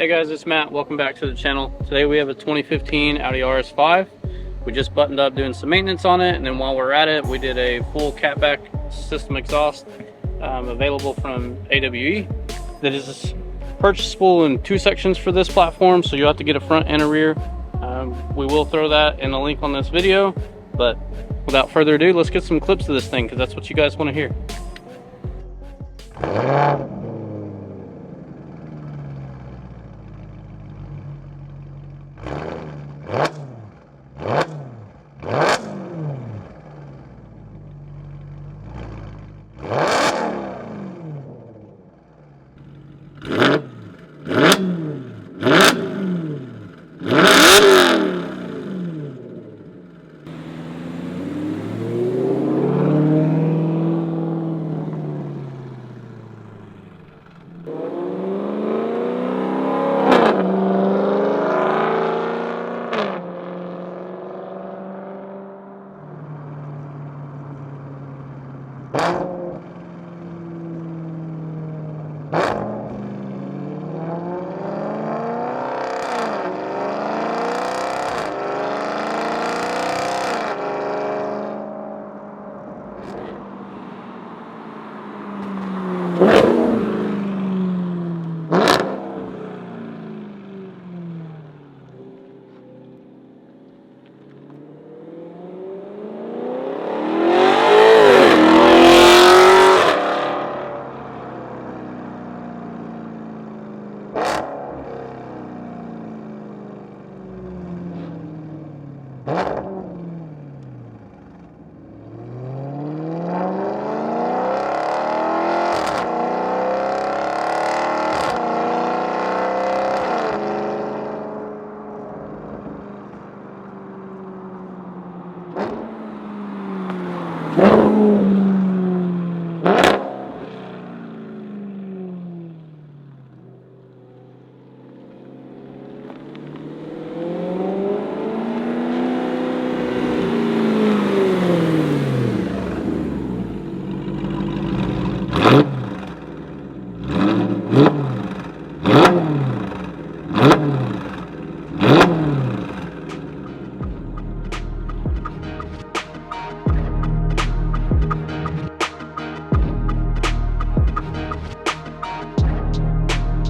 Hey guys, it's Matt. Welcome back to the channel. Today we have a 2015 Audi RS5. We just buttoned up doing some maintenance on it, and then while we're at it, we did a full catback system exhaust available from AWE. That is purchasable in two sections for this platform, so you'll have to get a front and a rear. We will throw that in a link on this video, but without further ado, let's get some clips of this thing because that's what you guys want to hear.